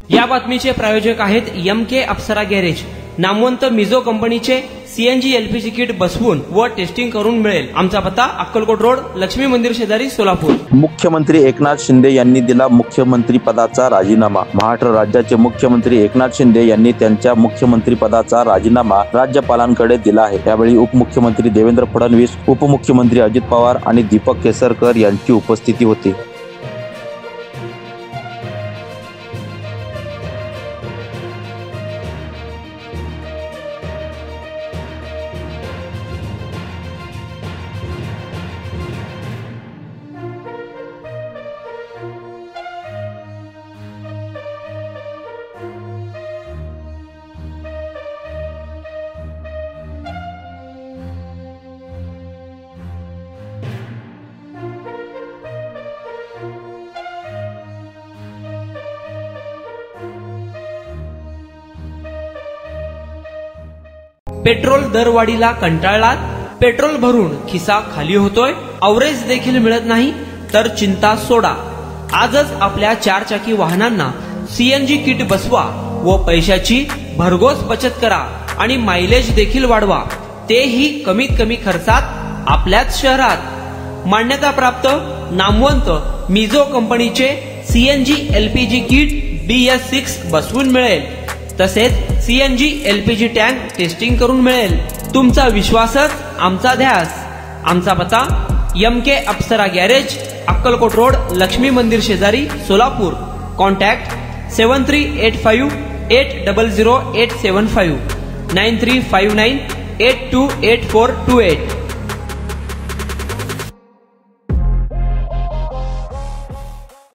या बातमीचे प्रायोजक आहेत एमके अप्सरा गॅरेज. नामवंत मिझो कंपनीचे सीएनजी एलपीजी किट बसवून व टेस्टिंग करून मिळेल. आमचा पत्ता अक्कलकोट रोड, लक्ष्मी मंदिर शेजारी, सोलापूर. मुख्यमंत्री एकनाथ शिंदे यांनी दिला मुख्यमंत्री पदाचा राजीनामा. महाराष्ट्र राज्याचे मुख्यमंत्री एकनाथ शिंदे यांनी त्यांच्या मुख्यमंत्री पदाचा राजीनामा राज्यपालांकडे दिला आहे. यावेळी उपमुख्यमंत्री देवेंद्र फडणवीस, उपमुख्यमंत्री अजित पवार आणि दीपक केसरकर यांची उपस्थिती होती. पेट्रोल दरवाढीला कंटाळलात? पेट्रोल भरून खिसा खाली होतोय? अवरेज देखील मिळत नाही? तर चिंता सोडा. आजच आपल्या 4 चाकी वाहनांना सीएनजी किट बसवा व पैशाची भरघोस बचत करा आणि मायलेज देखील वाढवा, तेही कमीत कमी खर्चात आपल्याच शहरात. मान्यताप्राप्त नामवंत मिझो कंपनीचे सीएनजी एलपीजी किट BS6 बसवून मिळेल. तसेच सीएनजी एलपीजी टँक टेस्टिंग करून मिळेल. तुमचा विश्वासच आमचा ध्यास. आमचा पत्ता एमके अप्सरा गॅरेज, अक्कलकोट रोड, लक्ष्मी मंदिर शेजारी, सोलापूर. कॉन्टॅक्ट 7385800875 9359828428.